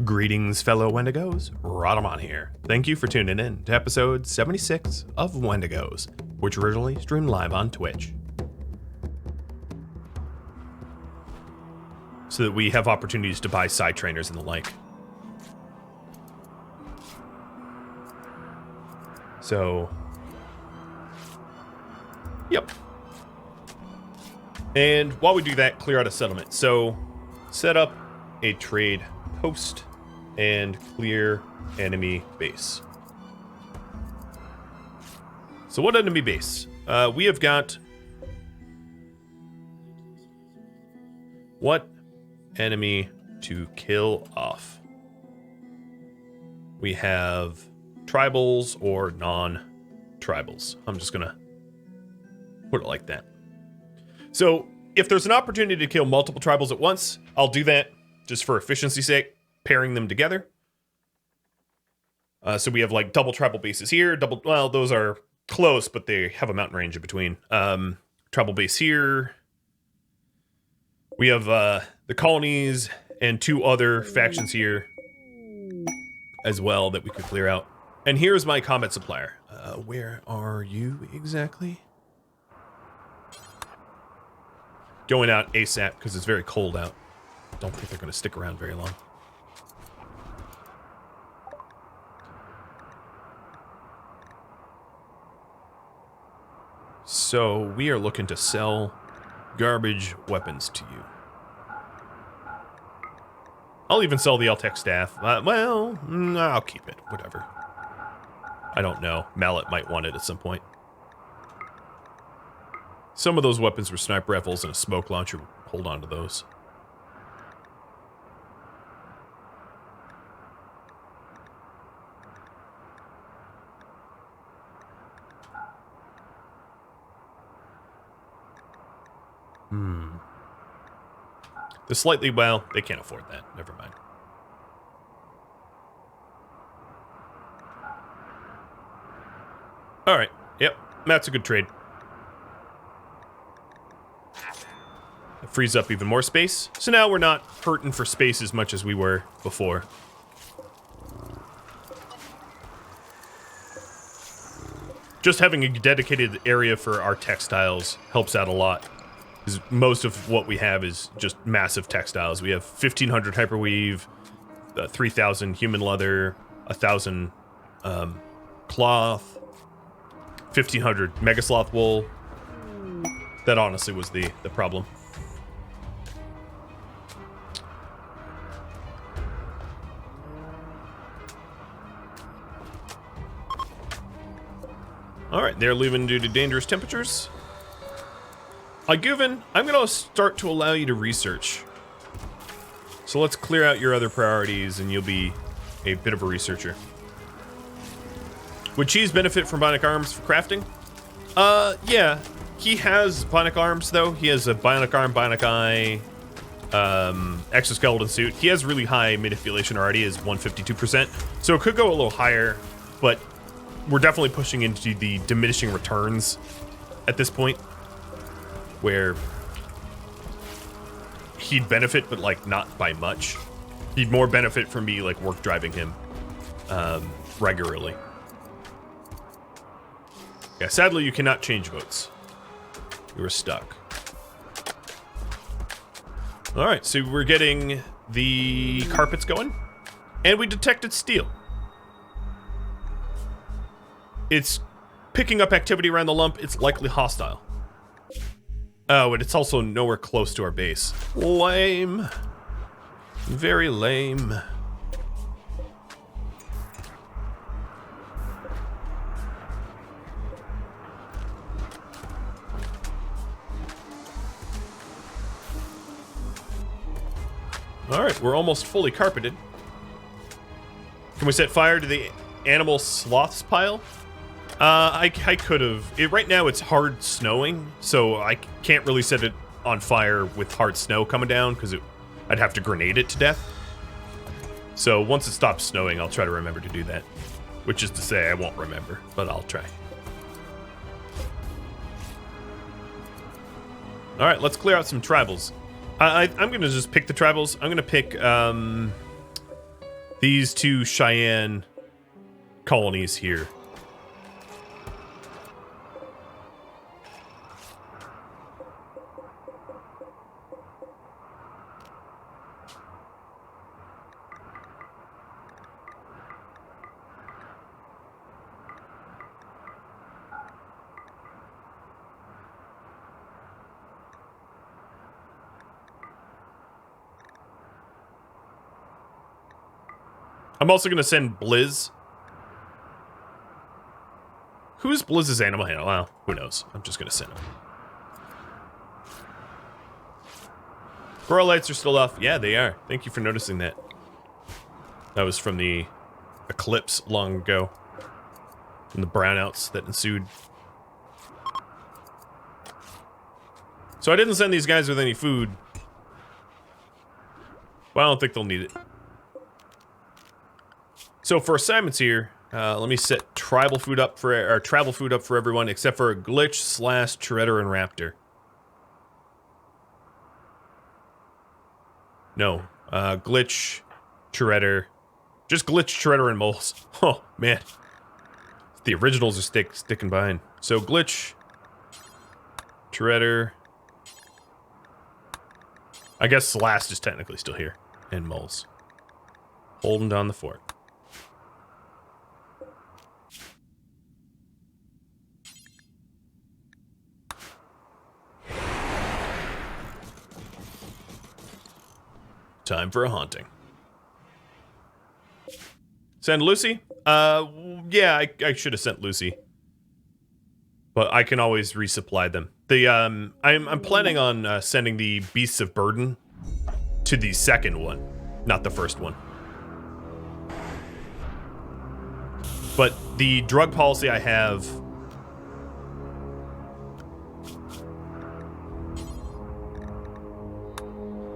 Greetings, fellow Wendigos. Rhadamant here. Thank you for tuning in to episode 76 of Wendigos, which originally streamed live on Twitch. So that we have opportunities to buy side trainers and the like. So, yep. And while we do that, clear out a settlement. So, set up a trade post and clear enemy base. So what enemy base? We have got... What enemy to kill off? We have tribals or non-tribals. I'm just gonna put it like that. So if there's an opportunity to kill multiple tribals at once, I'll do that just for efficiency's sake, pairing them together. So we have like double tribal bases here, well, those are close, but they have a mountain range in between. Tribal base here. We have the colonies and two other factions here as well that we could clear out. And here's my combat supplier. Where are you exactly? Going out ASAP because it's very cold out. Don't think they're going to stick around very long. So we are looking to sell garbage weapons to you. I'll even sell the L-Tech staff. Well, I'll keep it. Whatever. I don't know. Mallet might want it at some point. Some of those weapons were sniper rifles and a smoke launcher. Hold on to those. The slightly, well, they can't afford that. Never mind. All right. Yep. That's a good trade. It frees up even more space. So now we're not hurting for space as much as we were before. Just having a dedicated area for our textiles helps out a lot. Because most of what we have is just massive textiles. We have 1,500 hyperweave, 3,000 human leather, 1,000 cloth, 1,500 megasloth wool. That honestly was the problem. Alright, they're leaving due to dangerous temperatures. I'm going to start to allow you to research. So let's clear out your other priorities and you'll be a bit of a researcher. Would Cheese benefit from bionic arms for crafting? Yeah. He has bionic arms, though. He has a bionic arm, bionic eye, exoskeleton suit. He has really high manipulation already, is 152%. So it could go a little higher, but we're definitely pushing into the diminishing returns at this point, where he'd benefit, but like not by much. He'd more benefit from me like work driving him regularly. Yeah, sadly you cannot change votes. You were stuck. All right, so we're getting the carpets going, and we detected steel. It's picking up activity around the lump. It's likely hostile. Oh, and it's also nowhere close to our base. Lame. Very lame. Alright, we're almost fully carpeted. Can we set fire to the animal sloths pile? I could have. Right now it's hard snowing, so I can't really set it on fire with hard snow coming down because I'd have to grenade it to death. So once it stops snowing, I'll try to remember to do that. Which is to say, I won't remember, but I'll try. All right, let's clear out some tribals. I'm going to just pick the tribals. I'm going to pick these two Cheyenne colonies here. I'm also going to send Blizz. Who's Blizz's animal handler? Well, who knows? I'm just going to send him. Grow lights are still off. Yeah, they are. Thank you for noticing that. That was from the eclipse long ago. From the brownouts that ensued. So I didn't send these guys with any food. Well, I don't think they'll need it. So for assignments here, let me set tribal food up for or travel food up for everyone except for Glitch, Slash, Shredder, and Raptor. No, Glitch, Shredder, just Glitch, Shredder, and Moles. Oh man, the originals are sticking behind. So Glitch, Shredder. I guess Slash is technically still here, and Moles holding down the fort. Time for a haunting. Send Lucy? Yeah, I should have sent Lucy. But I can always resupply them. The I'm planning on sending the Beasts of Burden to the second one, not the first one. But the drug policy I have.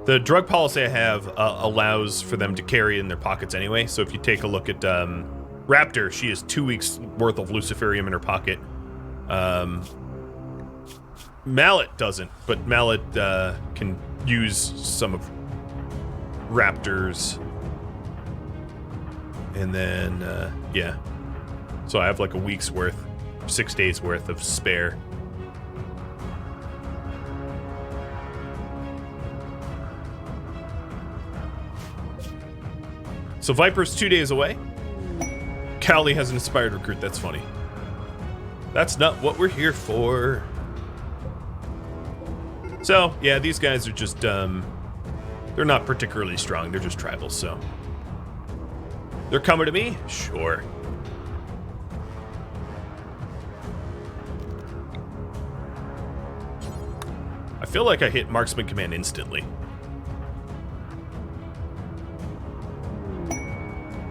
The drug policy I have allows for them to carry in their pockets anyway. So if you take a look at Raptor, she has 2 weeks worth of Luciferium in her pocket. Mallet doesn't, but Mallet can use some of Raptor's. And then, yeah. So I have like a week's worth, 6 days worth of spare. So Viper's 2 days away. Cowley has an inspired recruit. That's funny. That's not what we're here for. So, yeah, these guys are just, they're not particularly strong. They're just tribals, so. They're coming to me? Sure. I feel like I hit Marksman Command instantly.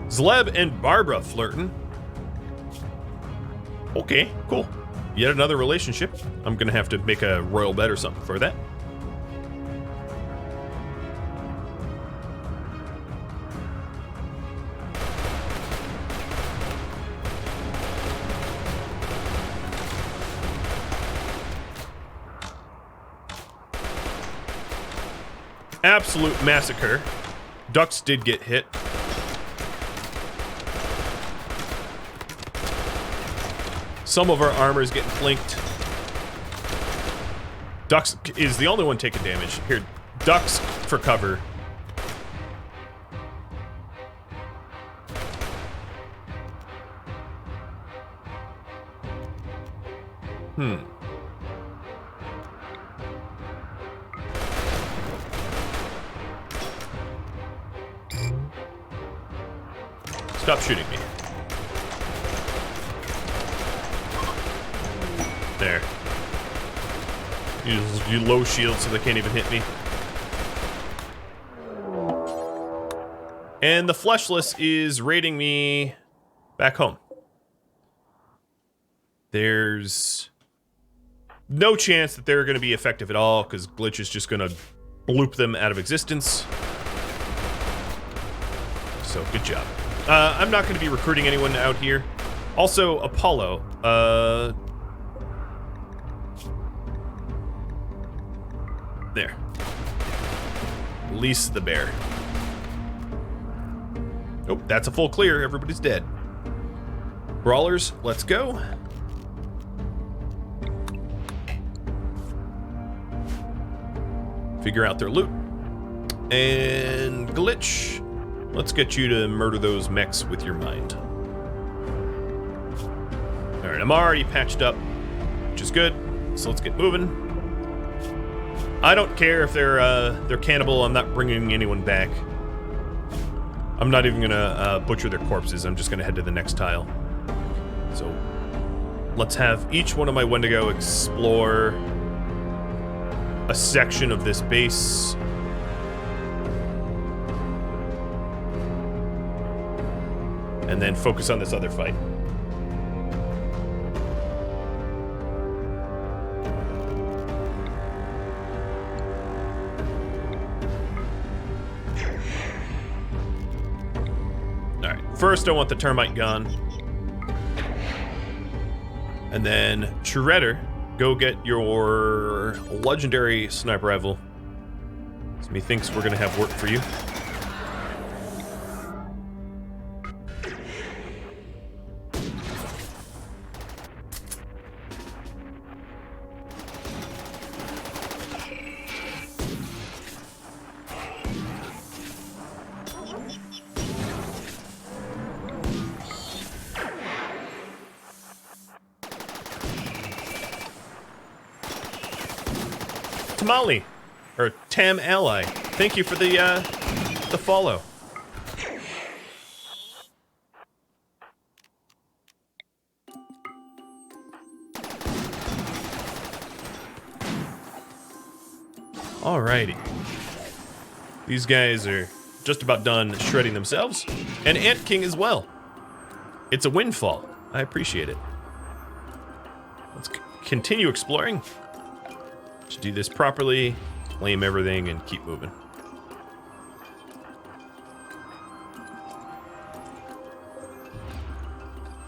Zleb and Barbara flirting. Okay, cool. Yet another relationship. I'm gonna have to make a royal bet or something for that. Absolute massacre. Ducks did get hit. Some of our armor is getting flanked. Ducks is the only one taking damage. Here, Ducks for cover. Stop shooting me. There. You low shield so they can't even hit me. And the Fleshless is raiding me back home. There's no chance that they're going to be effective at all because Glitch is just going to bloop them out of existence. So, good job. I'm not going to be recruiting anyone out here. Also, Apollo. There. Release the bear. Oh, that's a full clear. Everybody's dead. Brawlers, let's go. Figure out their loot. And Glitch, let's get you to murder those mechs with your mind. All right, I'm already patched up, which is good. So let's get moving. I don't care if they're cannibal. I'm not bringing anyone back. I'm not even gonna butcher their corpses. I'm just gonna head to the next tile. So let's have each one of my Wendigo explore a section of this base. And then focus on this other fight. Alright, first I want the termite gone. And then Shredder, go get your legendary sniper rifle. So he thinks we're gonna have work for you. Tamale, or Tam Ally. Thank you for the follow. Alrighty. These guys are just about done shredding themselves. And Ant King as well. It's a windfall. I appreciate it. Let's continue exploring. Should do this properly, claim everything, and keep moving.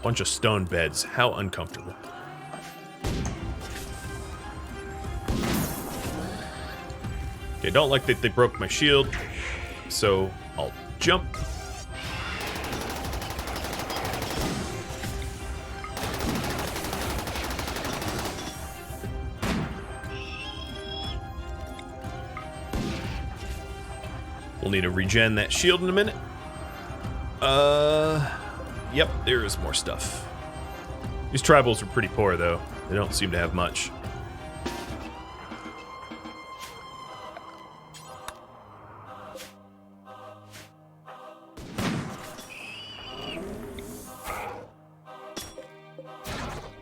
Bunch of stone beds. How uncomfortable. Okay, don't like that they broke my shield, so I'll jump. We'll need to regen that shield in a minute. Yep, there is more stuff. These tribals are pretty poor, though. They don't seem to have much.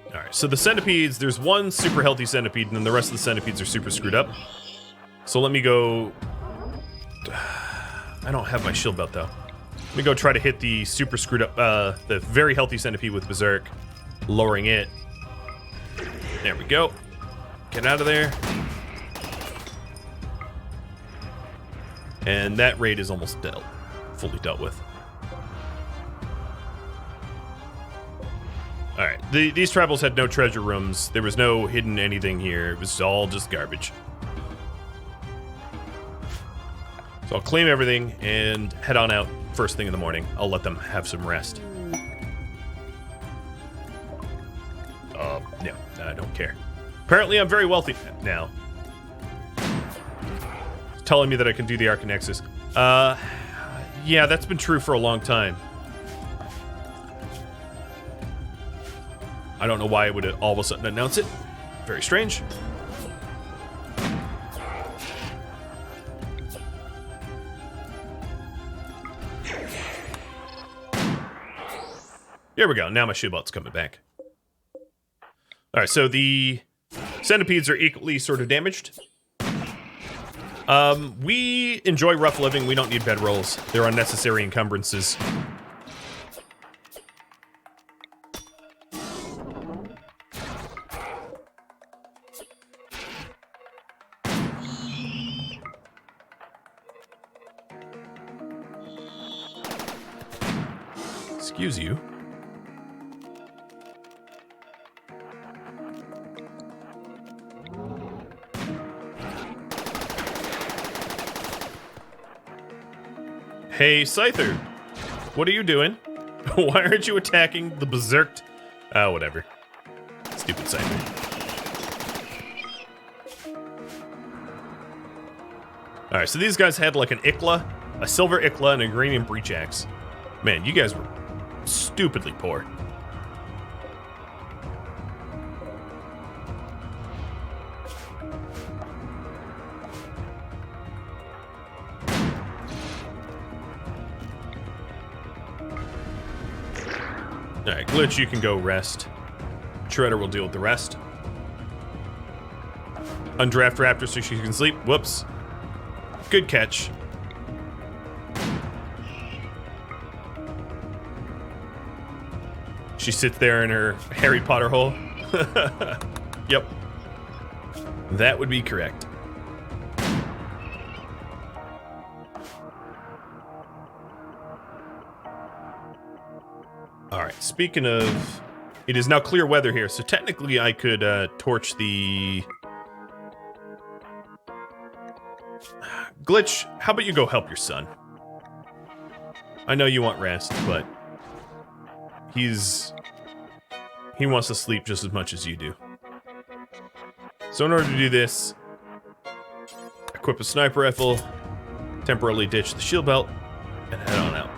Alright, so the centipedes, there's one super healthy centipede, and then the rest of the centipedes are super screwed up. So let me go... I don't have my shield belt, though. Let me go try to hit the super screwed up, the very healthy centipede with Berserk, lowering it. There we go. Get out of there. And that raid is almost fully dealt with. Alright, these tribals had no treasure rooms. There was no hidden anything here. It was all just garbage. So I'll claim everything and head on out first thing in the morning. I'll let them have some rest. No, I don't care. Apparently I'm very wealthy now. It's telling me that I can do the Arcanexus. Yeah, that's been true for a long time. I don't know why it would all of a sudden announce it. Very strange. Here we go. Now my shield belt's coming back. All right, so the centipedes are equally sort of damaged. We enjoy rough living. We don't need bedrolls. They're unnecessary encumbrances. Excuse you. Hey, Scyther. What are you doing? Why aren't you attacking the berserked? Oh, whatever. Stupid Cypher. Alright, so these guys had like an Ikla, a silver Ikla, and a uranium breach axe. Man, you guys were stupidly poor. Alright, Glitch, you can go rest. Shredder will deal with the rest. Undraft Raptor so she can sleep. Whoops. Good catch. She sits there in her Harry Potter hole. Yep. That would be correct. Alright, speaking of... It is now clear weather here, so technically I could torch the... Glitch, how about you go help your son? I know you want rest, but... He wants to sleep just as much as you do. So in order to do this, equip a sniper rifle, temporarily ditch the shield belt, and head on out.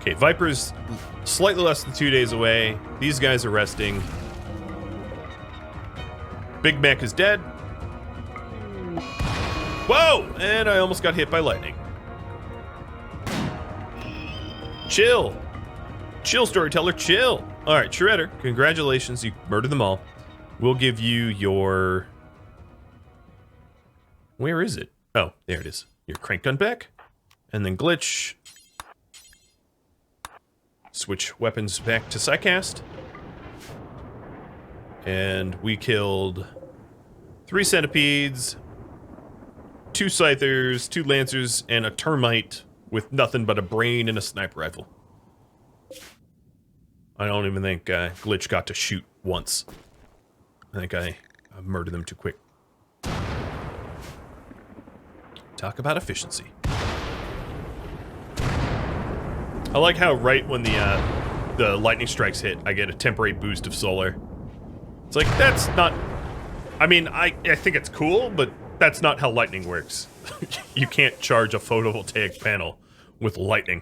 Okay, Viper's slightly less than 2 days away. These guys are resting. Big Mac is dead. Whoa! And I almost got hit by lightning. Chill. Chill, storyteller, chill. Alright, Shredder, congratulations, you murdered them all. We'll give you your... Where is it? Oh, there it is. Your crank gun back. And then Glitch. Switch weapons back to Psycast. And we killed 3 centipedes, 2 scythers, 2 lancers, and a termite with nothing but a brain and a sniper rifle. I don't even think Glitch got to shoot once. I think I murdered them too quick. Talk about efficiency. I like how right when the lightning strikes hit, I get a temporary boost of solar. It's like, that's not... I mean, I think it's cool, but that's not how lightning works. You can't charge a photovoltaic panel with lightning.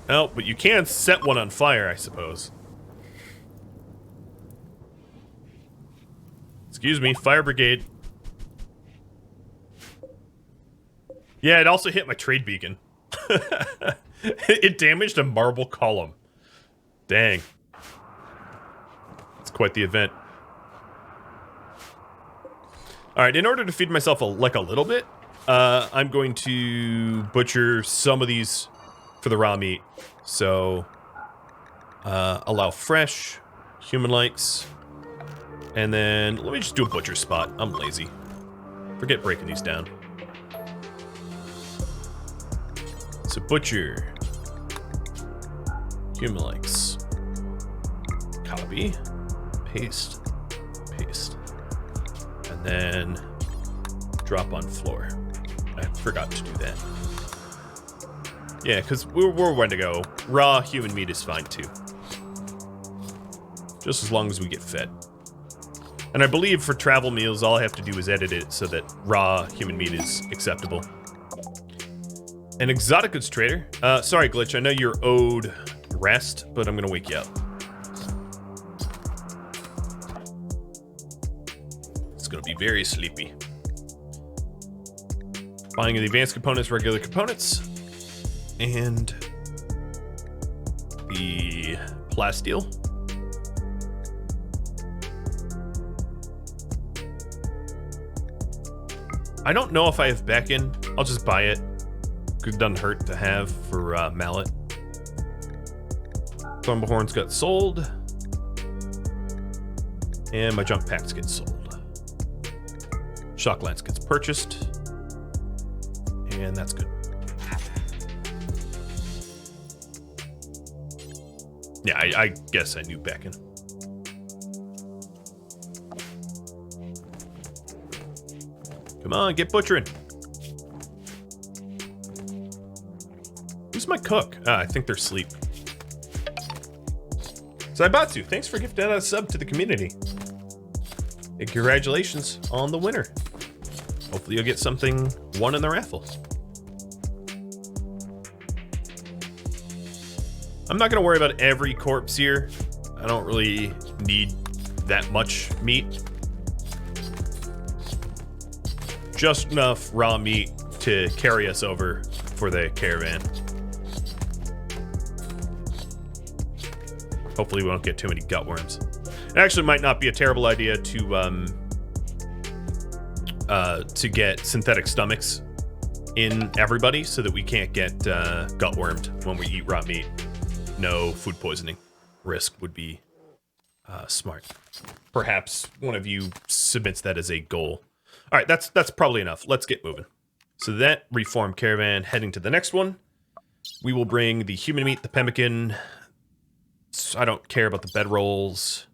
Oh, but you can set one on fire, I suppose. Excuse me, fire brigade. Yeah, it also hit my trade beacon. It damaged a marble column. Dang. It's quite the event. Alright, in order to feed myself a little bit, I'm going to butcher some of these for the raw meat. So, allow fresh, human likes, and then let me just do a butcher spot. I'm lazy. Forget breaking these down. So butcher, human likes, copy, paste, paste, and then drop on floor. I forgot to do that. Yeah, because we're Wendigo. Raw human meat is fine too. Just as long as we get fed. And I believe for travel meals, all I have to do is edit it so that raw human meat is acceptable. An exotic goods trader. Sorry, Glitch, I know you're owed rest, but I'm gonna wake you up. It's gonna be very sleepy. Buying the advanced components, regular components, and the plasteel. I don't know if I have back in. I'll just buy it. It doesn't hurt to have for mallet. Thumblehorns got sold. And my jump packs get sold. Shock lance gets purchased. And that's good. Yeah, I guess I knew Beacon. Come on, get butchering. Who's my cook? I think they're asleep. Saibatsu, thanks for gifting out a sub to the community. And congratulations on the winner. Hopefully you'll get something won in the raffle. I'm not gonna worry about every corpse here. I don't really need that much meat. Just enough raw meat to carry us over for the caravan. Hopefully we won't get too many gutworms. It actually might not be a terrible idea to get synthetic stomachs in everybody so that we can't get gutwormed when we eat raw meat. No food poisoning risk would be smart. Perhaps one of you submits that as a goal. All right, that's probably enough. Let's get moving. So that reformed caravan heading to the next one. We will bring the human meat, the pemmican. I don't care about the bedrolls.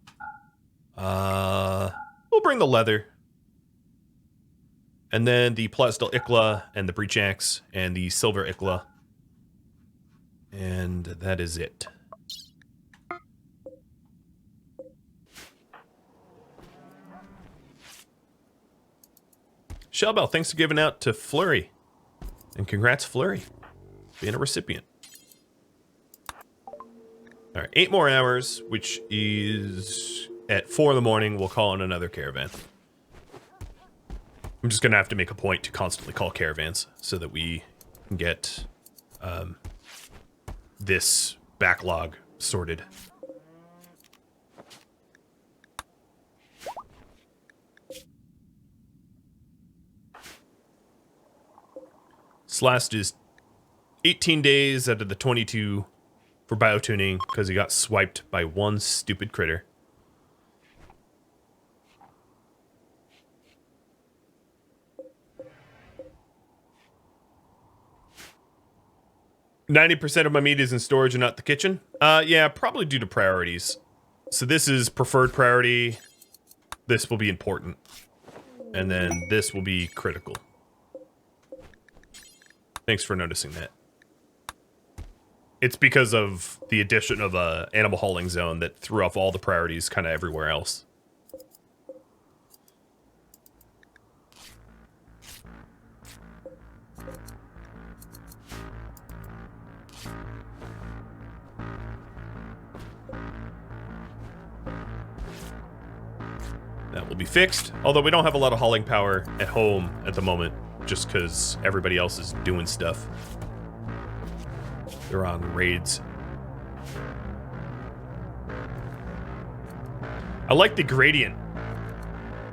We'll bring the leather. And then the Plastel Ikla and the breach axe and the silver Ikla. And that is it. Shellbell, thanks for giving out to Flurry. And congrats, Flurry, being a recipient. All right, 8 more hours, which is at 4 in the morning. We'll call in another caravan. I'm just going to have to make a point to constantly call caravans so that we can get this backlog sorted. Slast is 18 days out of the 22 for biotuning because he got swiped by one stupid critter. "90% of my meat is in storage and not the kitchen." Yeah, probably due to priorities. So this is preferred priority. This will be important. And then this will be critical. Thanks for noticing that. It's because of the addition of a animal hauling zone that threw off all the priorities kind of everywhere else. That will be fixed, although we don't have a lot of hauling power at home at the moment, just because everybody else is doing stuff. They're on raids. I like the gradient.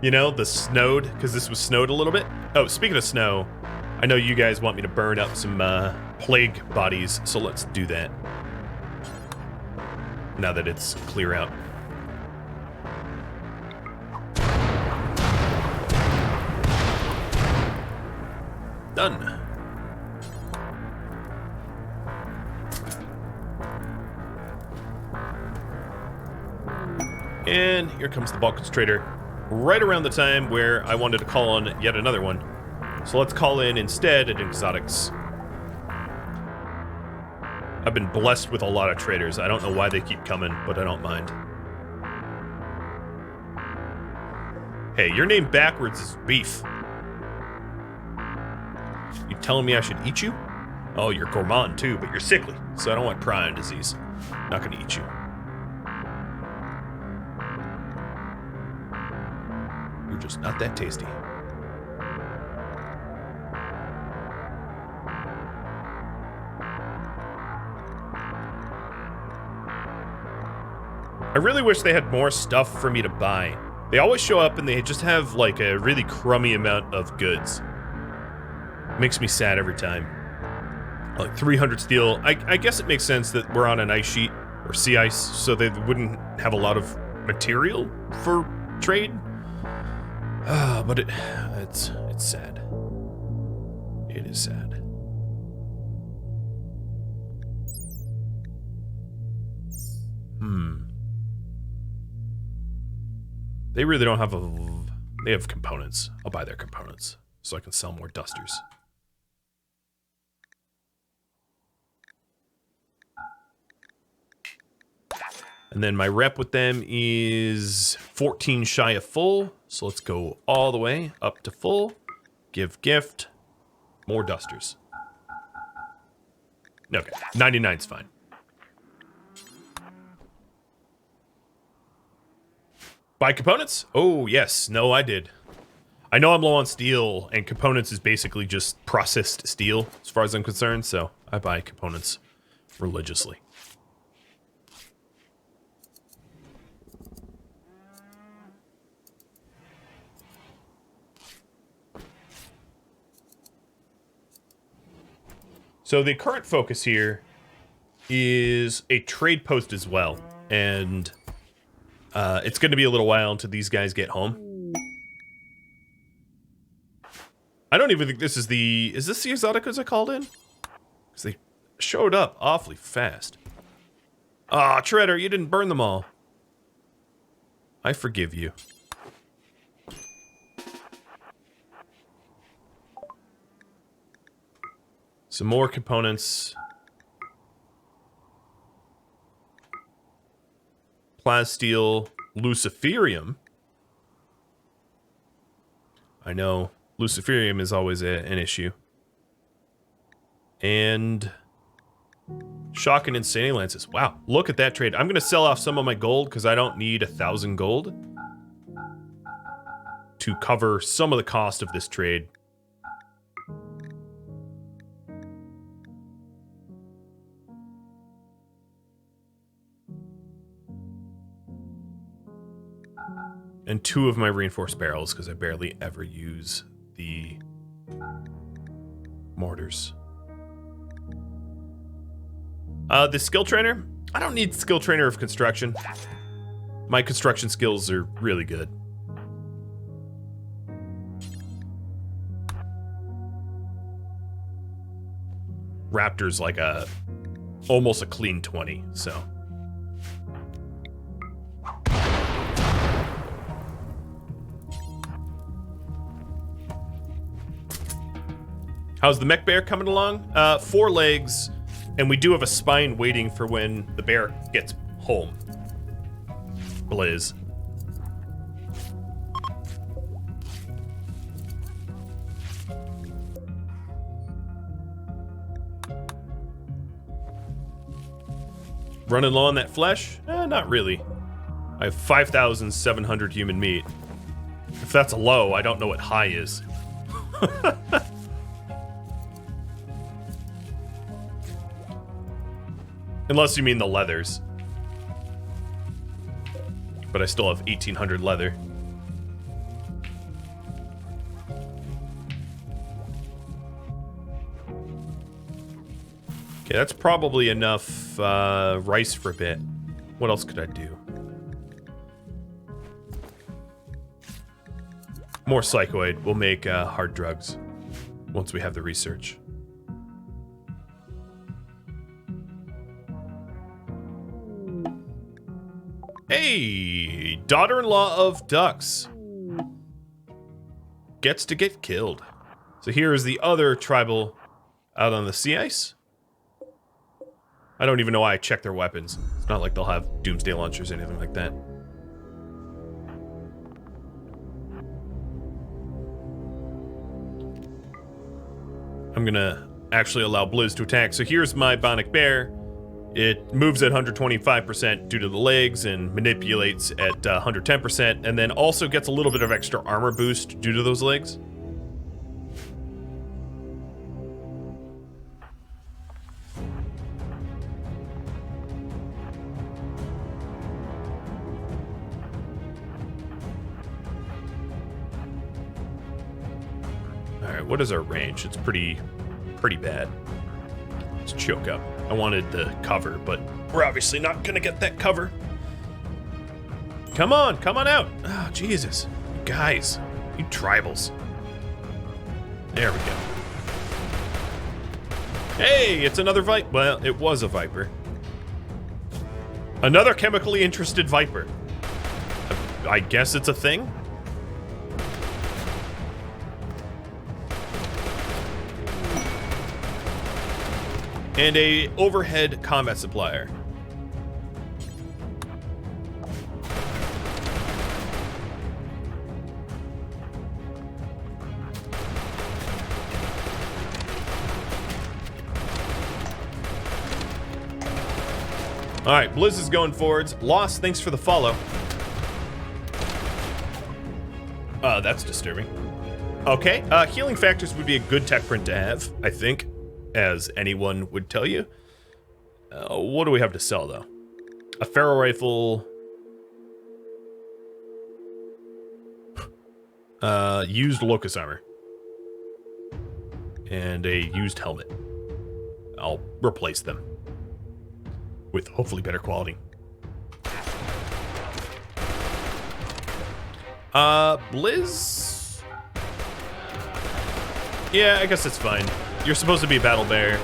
You know, the snowed, because this was snowed a little bit. Oh, speaking of snow, I know you guys want me to burn up some plague bodies, so let's do that. Now that it's clear out. Done. And here comes the Balkans Trader, right around the time where I wanted to call on yet another one. So let's call in instead an Exotics. I've been blessed with a lot of traders. I don't know why they keep coming, but I don't mind. Hey, your name backwards is Beef. You telling me I should eat you? Oh, you're gourmand too, but you're sickly, so I don't want prion disease. Not gonna eat you. You're just not that tasty. I really wish they had more stuff for me to buy. They always show up and they just have like a really crummy amount of goods. Makes me sad every time. Like 300 steel. I guess it makes sense that we're on an ice sheet or sea ice, so they wouldn't have a lot of material for trade. But it's sad. It is sad. They really don't have a... They have components. I'll buy their components so I can sell more dusters. And then my rep with them is 14 shy of full. So let's go all the way up to full. Give gift. More dusters. Okay, 99's fine. Buy components? Oh, yes. No, I did. I know I'm low on steel, and components is basically just processed steel, as far as I'm concerned, so I buy components religiously. So the current focus here is a trade post as well, and it's going to be a little while until these guys get home. I don't even think this is the... Is this the Exoticas I called in? Because they showed up awfully fast. Ah, Treader, you didn't burn them all. I forgive you. Some more components. Plasteel, Luciferium. I know, Luciferium is always an issue. And Shock and Insanity Lances. Wow, look at that trade. I'm going to sell off some of my gold because I don't need 1,000 gold to cover some of the cost of this trade. And 2 of my reinforced barrels, because I barely ever use the mortars. The skill trainer? I don't need skill trainer of construction. My construction skills are really good. Raptor's like almost a clean 20, so... How's the mech bear coming along? 4 legs, and we do have a spine waiting for when the bear gets home. Blizz. Running low on that flesh? Not really. I have 5,700 human meat. If that's a low, I don't know what high is. Unless you mean the leathers. But I still have 1,800 leather. Okay, that's probably enough rice for a bit. What else could I do? More psychoid. We'll make hard drugs once we have the research. Hey, daughter-in-law of ducks gets to get killed. So here is the other tribal out on the sea ice. I don't even know why I check their weapons. It's not like they'll have doomsday launchers or anything like that. I'm gonna actually allow Blizz to attack. So here's my bionic bear. It moves at 125% due to the legs and manipulates at 110%, and then also gets a little bit of extra armor boost due to those legs. Alright, what is our range? It's pretty bad. Let's choke up. I wanted the cover, but we're obviously not gonna get that cover. Come on out. Oh, Jesus. Guys, you tribals. There we go. Hey, it's another viper. Well, it was a viper. Another chemically interested viper. I guess it's a thing. And a overhead combat supplier. All right, Blizz is going forwards. Lost, thanks for the follow. That's disturbing. Okay, healing factors would be a good tech print to have, I think, as anyone would tell you. What do we have to sell, though? A ferro rifle. Used locust armor. And a used helmet. I'll replace them with hopefully better quality. Blizz? Yeah, I guess it's fine. You're supposed to be a battle bear,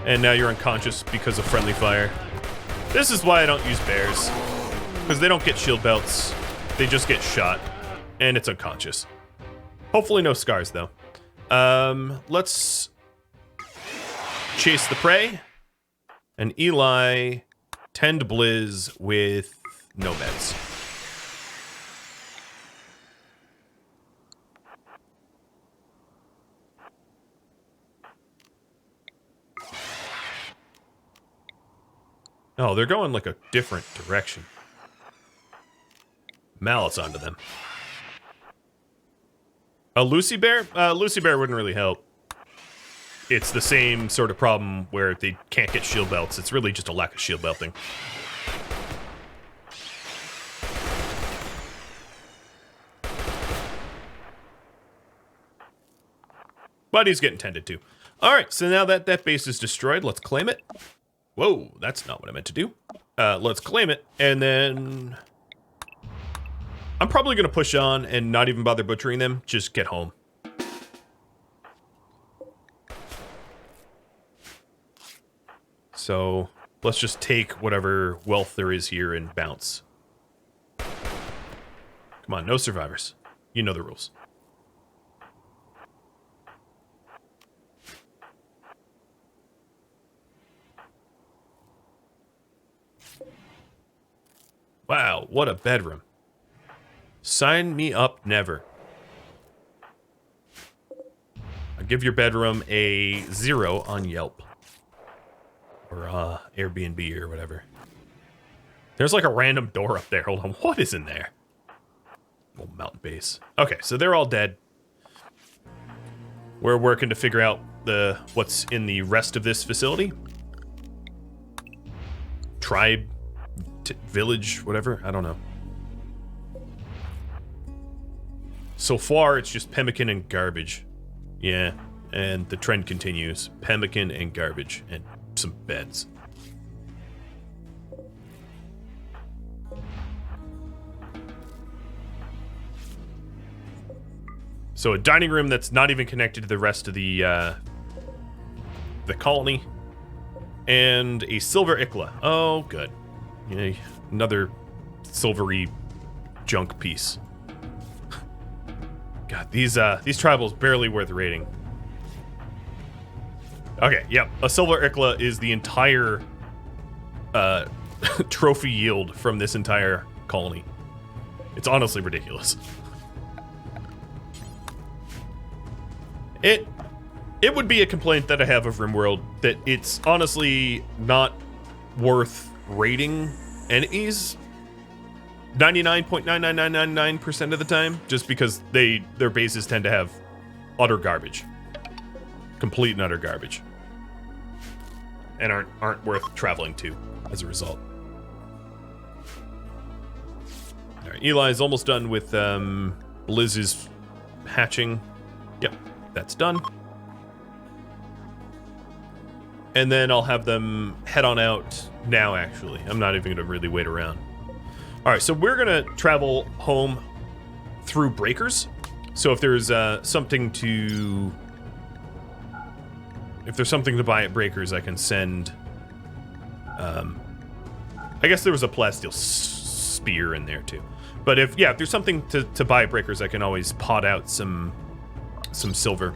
and now you're unconscious because of friendly fire. This is why I don't use bears, because they don't get shield belts. They just get shot, and it's unconscious. Hopefully no scars, though. Let's chase the prey. And Eli, tend Blizz with no meds. Oh, they're going like a different direction. Mallets onto them. A Lucy Bear? Lucy Bear wouldn't really help. It's the same sort of problem where they can't get shield belts. It's really just a lack of shield belting. But he's getting tended to. Alright, so now that that base is destroyed, let's claim it. Whoa, that's not what I meant to do. Let's claim it, and then I'm probably going to push on and not even bother butchering them. Just get home. So let's just take whatever wealth there is here and bounce. Come on, no survivors. You know the rules. Wow, what a bedroom. Sign me up, never. I'll give your bedroom a 0 on Yelp. Or Airbnb or whatever. There's like a random door up there. Hold on, what is in there? Oh, mountain base. Okay, so they're all dead. We're working to figure out what's in the rest of this facility. Tribe, village, whatever. I don't know. So far, it's just pemmican and garbage. Yeah, and the trend continues. Pemmican and garbage and some beds. So a dining room that's not even connected to the rest of the colony, and a silver ikla. Oh, good. Yeah, another silvery junk piece. God, these tribals barely worth rating. Okay, yep. A silver ikla is the entire trophy yield from this entire colony. It's honestly ridiculous. It would be a complaint that I have of RimWorld that it's honestly not worth rating enemies 99.99999% of the time, just because their bases tend to have utter garbage. Complete and utter garbage. And aren't worth traveling to as a result. Alright, Eli's almost done with Blizz's hatching. Yep, that's done. And then I'll have them head on out now, actually. I'm not even going to really wait around. Alright, so we're going to travel home through breakers. So if there's something to... If there's something to buy at breakers, I can send... I guess there was a plasteel spear in there, too. But if there's something to buy at Breakers, I can always pot out some silver.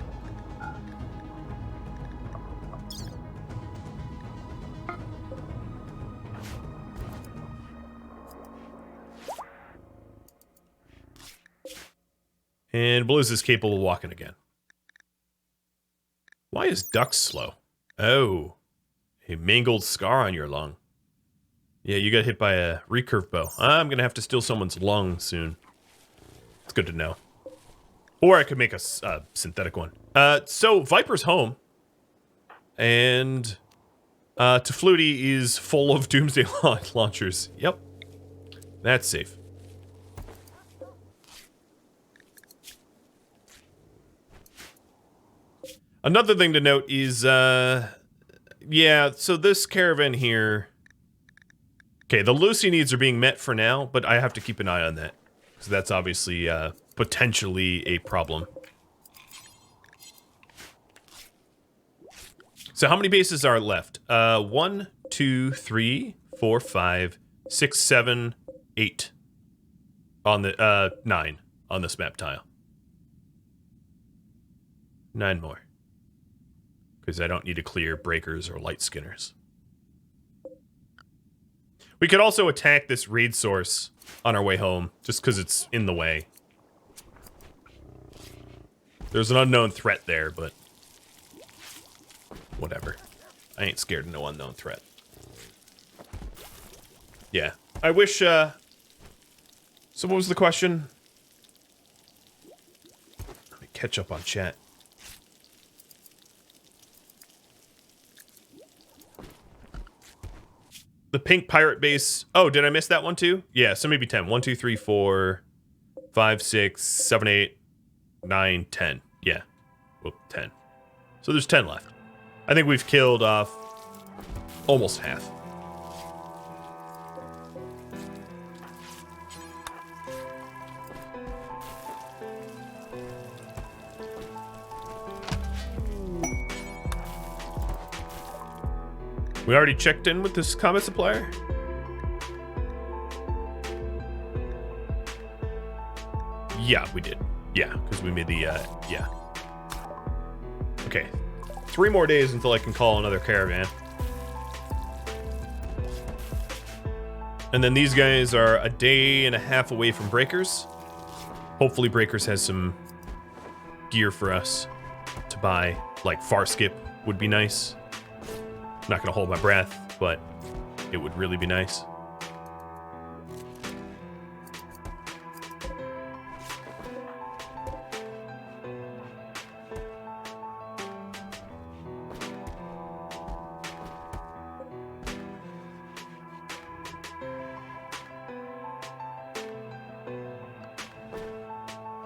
And Blues is capable of walking again. Why is Duck slow? Oh, a mangled scar on your lung. Yeah, you got hit by a recurve bow. I'm gonna have to steal someone's lung soon. It's good to know. Or I could make a synthetic one. So Viper's home, and Tefluti is full of Doomsday launchers. Yep, that's safe. Another thing to note is, yeah, so this caravan here... Okay, the Lucy needs are being met for now, but I have to keep an eye on that. Because that's obviously, potentially a problem. So how many bases are left? 1, 2, 3, 4, 5, 6, 7, 8. On the, 9 on this map tile. 9 more. Because I don't need to clear breakers or light skinners. We could also attack this raid source on our way home, just because it's in the way. There's an unknown threat there, but... whatever. I ain't scared of no unknown threat. Yeah. I wish, So what was the question? Let me catch up on chat. The pink pirate base. Oh, did I miss that one too? Yeah, so maybe 10. 1, 2, 3, 4, 5, 6, 7, 8, 9, 10. Yeah. Well, 10. So there's 10 left. I think we've killed off almost half. We already checked in with this combat supplier? Yeah, we did. Yeah, because we made the, yeah. Okay. 3 more days until I can call another caravan. And then these guys are a day and a half away from Breakers. Hopefully Breakers has some gear for us to buy. Like Far Skip would be nice. Not gonna hold my breath, but it would really be nice.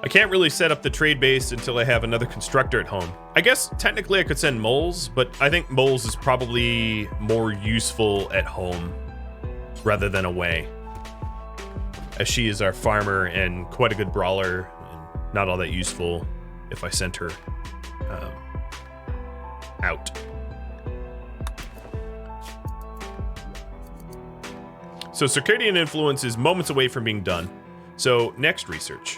I can't really set up the trade base until I have another constructor at home. I guess technically I could send Moles, but I think Moles is probably more useful at home rather than away, as she is our farmer and quite a good brawler and not all that useful if I sent her out. So Circadian Influence is moments away from being done. So next research.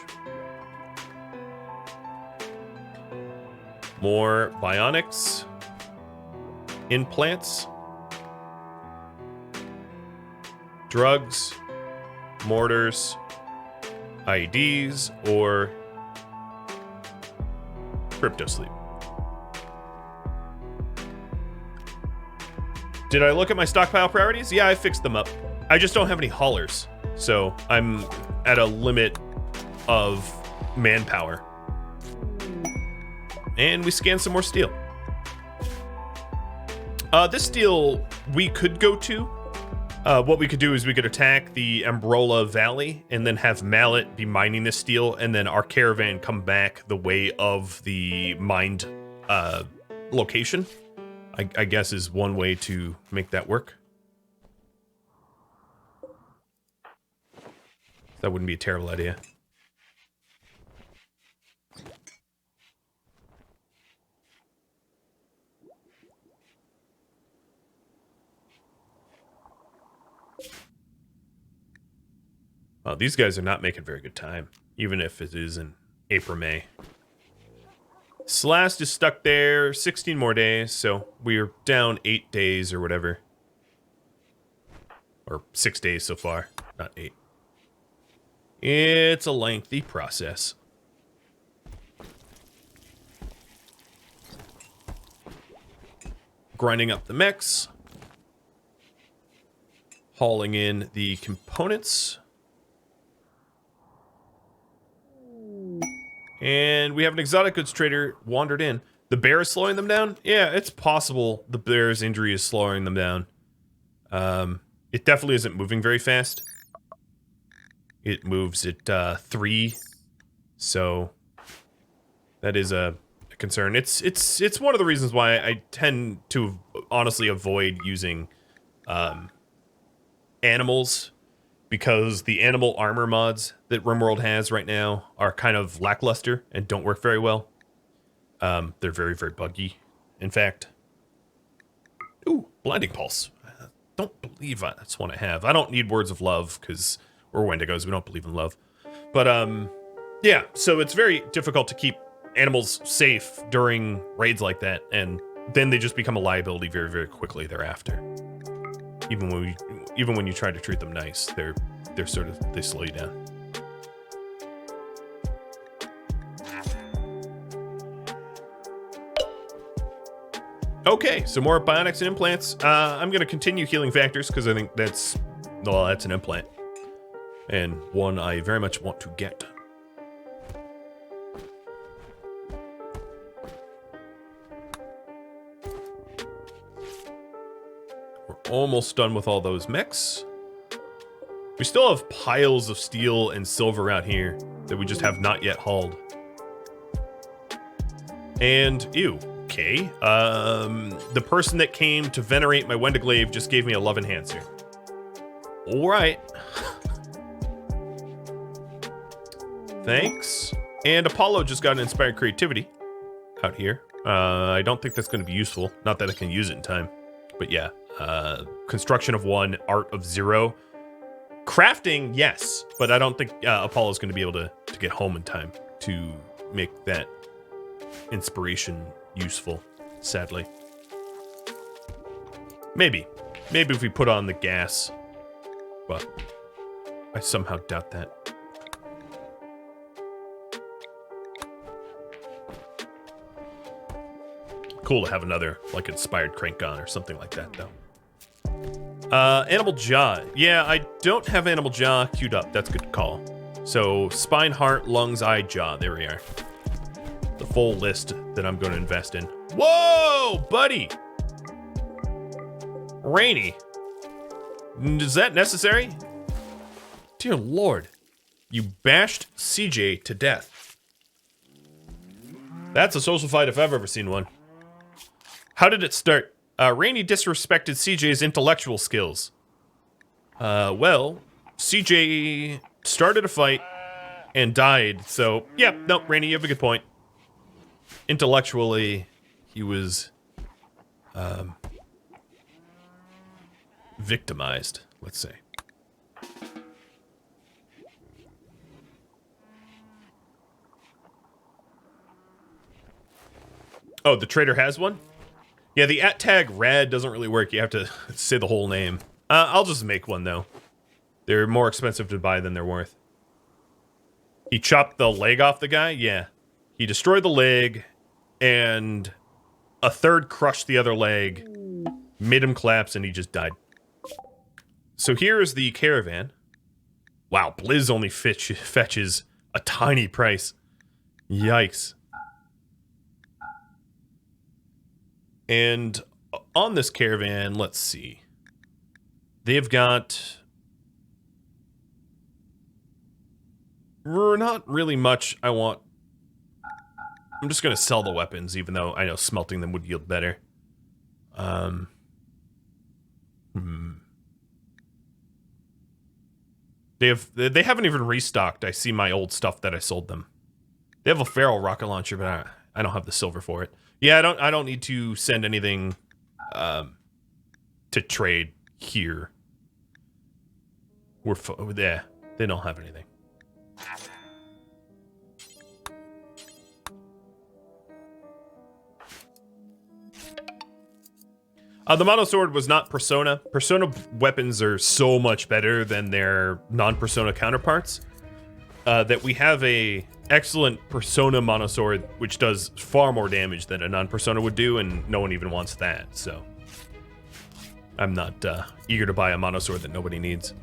More bionics, implants, drugs, mortars, IEDs, or crypto sleep. Did I look at my stockpile priorities? Yeah, I fixed them up. I just don't have any haulers, so I'm at a limit of manpower. And we scan some more steel. This steel we could go to. What we could do is we could attack the Ambrola Valley and then have Mallet be mining this steel, and then our caravan come back the way of the mined location. I guess is one way to make that work. That wouldn't be a terrible idea. Well, these guys are not making very good time, even if it is in April, May. Slast is stuck there 16 more days, so we're down 8 days or whatever. Or 6 days so far, not 8. It's a lengthy process. Grinding up the mechs. Hauling in the components. And we have an exotic goods trader wandered in. The bear is slowing them down? Yeah, it's possible the bear's injury is slowing them down. It definitely isn't moving very fast. It moves at 3, so that is a concern. It's one of the reasons why I tend to honestly avoid using animals, because the animal armor mods that RimWorld has right now are kind of lackluster and don't work very well. They're very, very buggy, in fact. Ooh, Blinding Pulse. I don't believe that's one I have. I don't need Words of Love, because we're Wendigos, we don't believe in love. But, yeah, so it's very difficult to keep animals safe during raids like that, and then they just become a liability very, very quickly thereafter. Even when you try to treat them nice, they slow you down. Okay, so more bionics and implants. I'm gonna continue healing factors because I think that's an implant, and one I very much want to get. Almost done with all those mechs. We still have piles of steel and silver out here that we just have not yet hauled. And, ew, okay. The person that came to venerate my Wendiglaive just gave me a love enhancer. Alright. Thanks. And Apollo just got an inspired creativity out here. I don't think that's going to be useful. Not that I can use it in time. But yeah. Construction of 1, art of 0. Crafting, yes, but I don't think Apollo's going to be able to get home in time to make that inspiration useful, sadly. Maybe if we put on the gas, but I somehow doubt that. Cool to have another, like, inspired crank gun or something like that, though. Animal jaw. Yeah, I don't have animal jaw queued up. That's a good call. So, spine, heart, lungs, eye, jaw. There we are. The full list that I'm going to invest in. Whoa, buddy! Rainy. Is that necessary? Dear Lord. You bashed CJ to death. That's a social fight if I've ever seen one. How did it start? Rainey disrespected CJ's intellectual skills. Well, CJ started a fight and died, so, yeah, no, Rainey, you have a good point. Intellectually, he was, victimized, let's say. Oh, the trader has one? Yeah, the @tag rad doesn't really work. You have to say the whole name. I'll just make one, though. They're more expensive to buy than they're worth. He chopped the leg off the guy? Yeah. He destroyed the leg, and a third crushed the other leg, made him collapse, and he just died. So here is the Caravan. Wow, Blizz only fetches a tiny price. Yikes. And on this Caravan, let's see. They've got... not really much I want. I'm just going to sell the weapons, even though I know smelting them would yield better. They haven't even restocked. I see my old stuff that I sold them. They have a feral rocket launcher, but I don't have the silver for it. Yeah, I don't need to send anything to trade here. We're there. They don't have anything. The monosword was not Persona. Persona weapons are so much better than their non-Persona counterparts that we have a excellent Persona monosword, which does far more damage than a non-Persona would do, and no one even wants that. So I'm not eager to buy a monosword that nobody needs.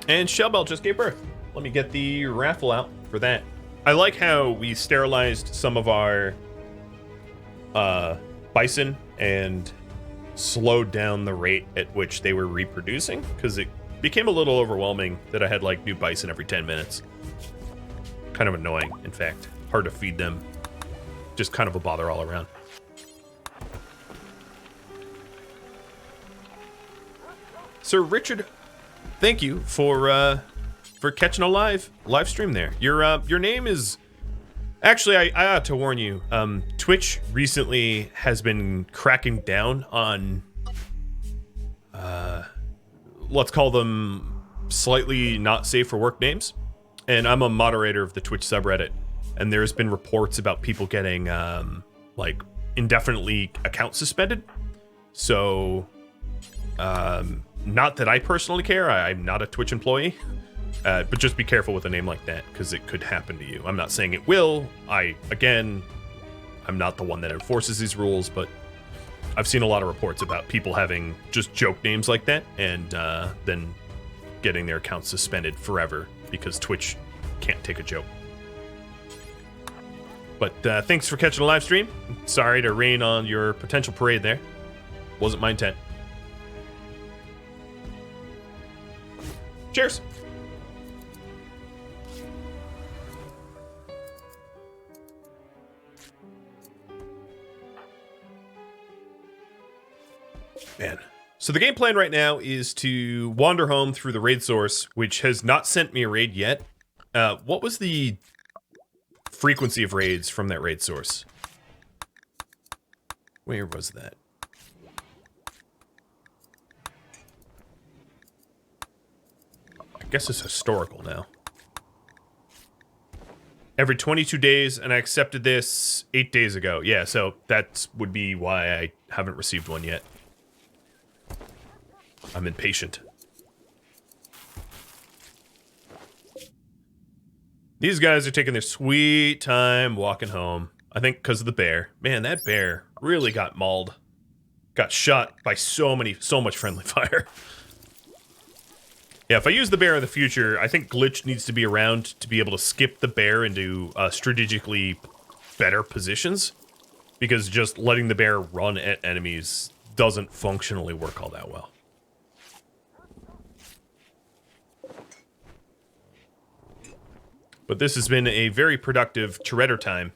And Shellbell just gave birth. Let me get the raffle out for that. I like how we sterilized some of our bison and slowed down the rate at which they were reproducing, because it became a little overwhelming that I had like new bison every 10 minutes. Kind of annoying, in fact. Hard to feed them. Just kind of a bother all around. Sir Richard, thank you for catching a live stream there. Your name is actually I ought to warn you. Twitch recently has been cracking down on let's call them slightly not safe for work names. And I'm a moderator of the Twitch subreddit, and there's been reports about people getting like indefinitely account suspended. So not that I personally care. I'm not a Twitch employee. But just be careful with a name like that, because it could happen to you. I'm not saying it will. I'm not the one that enforces these rules, but I've seen a lot of reports about people having just joke names like that, and then getting their accounts suspended forever because Twitch can't take a joke. But thanks for catching a live stream. Sorry to rain on your potential parade there. Wasn't my intent. Cheers. Man. So the game plan right now is to wander home through the raid source, which has not sent me a raid yet. What was the frequency of raids from that raid source? Where was that? I guess it's historical now. Every 22 days, and I accepted this 8 days ago. Yeah, so that would be why I haven't received one yet. I'm impatient. These guys are taking their sweet time walking home. I think because of the bear. Man, that bear really got mauled. Got shot by so much friendly fire. Yeah, if I use the bear in the future, I think Glitch needs to be around to be able to skip the bear into strategically better positions. Because just letting the bear run at enemies doesn't functionally work all that well. But this has been a very productive Toretto time.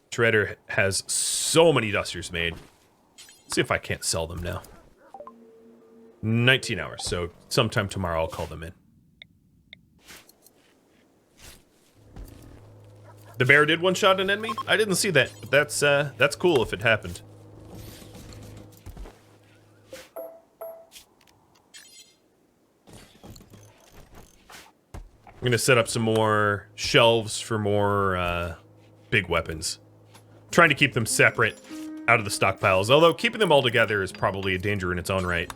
Toretto has so many dusters made. Let's see if I can't sell them now. 19 hours, so sometime tomorrow I'll call them in. The bear did one-shot an enemy? I didn't see that, but that's cool if it happened. I'm gonna set up some more shelves for more big weapons. I'm trying to keep them separate out of the stockpiles, although keeping them all together is probably a danger in its own right.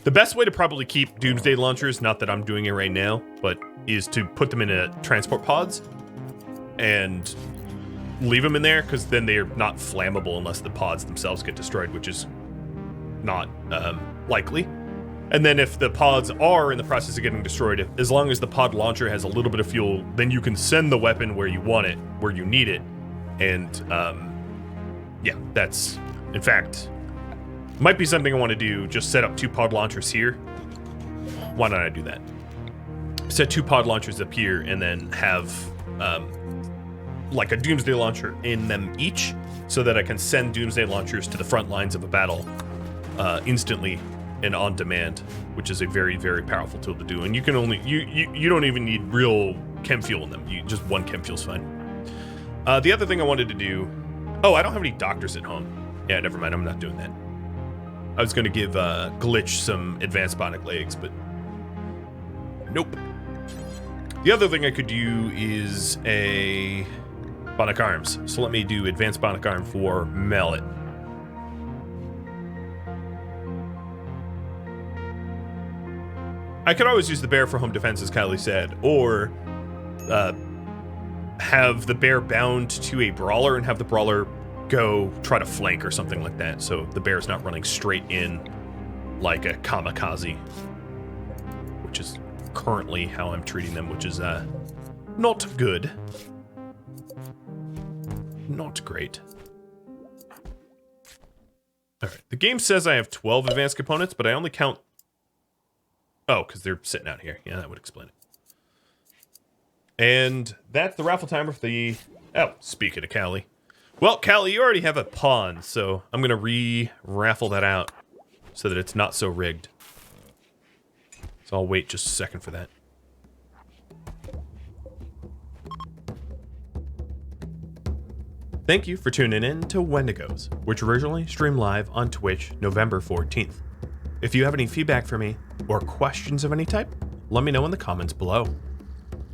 The best way to probably keep Doomsday Launchers, not that I'm doing it right now, but is to put them in transport pods and leave them in there, because then they're not flammable unless the pods themselves get destroyed, which is not likely. And then if the pods are in the process of getting destroyed, as long as the pod launcher has a little bit of fuel, then you can send the weapon where you want it, where you need it. And, yeah, that's, in fact, might be something I want to do, just set up 2 pod launchers here. Why don't I do that? Set 2 pod launchers up here and then have, like a Doomsday Launcher in them each, so that I can send Doomsday Launchers to the front lines of a battle instantly and on demand, which is a very, very powerful tool to do. And you can only you don't even need real chem fuel in them. You just one chem fuel's fine. The other thing I wanted to do. Oh, I don't have any doctors at home. Yeah, never mind. I'm not doing that. I was going to give Glitch some advanced bionic legs, but nope. The other thing I could do is a bionic arms. So let me do advanced bionic arm for Mallet. I could always use the bear for home defense, as Kylie said, or have the bear bound to a brawler and have the brawler go try to flank or something like that, so the bear's not running straight in like a kamikaze, which is currently how I'm treating them, which is not good. Not great. Alright, the game says I have 12 advanced components, but I only count... Oh, because they're sitting out here. Yeah, that would explain it. And that's the raffle timer for the... Oh, speaking of Callie. Well, Callie, you already have a pawn, so I'm going to re-raffle that out so that it's not so rigged. So I'll wait just a second for that. Thank you for tuning in to Wendigos, which originally streamed live on Twitch November 14th. If you have any feedback for me or questions of any type, let me know in the comments below.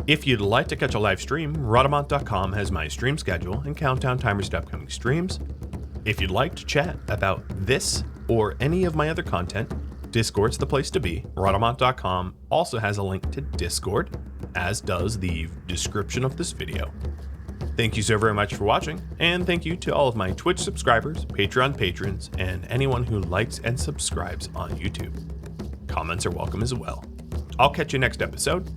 If you'd like to catch a live stream, Rhadamant.com has my stream schedule and countdown timers to upcoming streams. If you'd like to chat about this or any of my other content, Discord's the place to be. Rhadamant.com also has a link to Discord, as does the description of this video. Thank you so very much for watching, and thank you to all of my Twitch subscribers, Patreon patrons, and anyone who likes and subscribes on YouTube. Comments are welcome as well. I'll catch you next episode,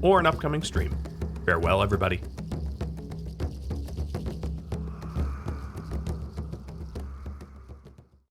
or an upcoming stream. Farewell, everybody.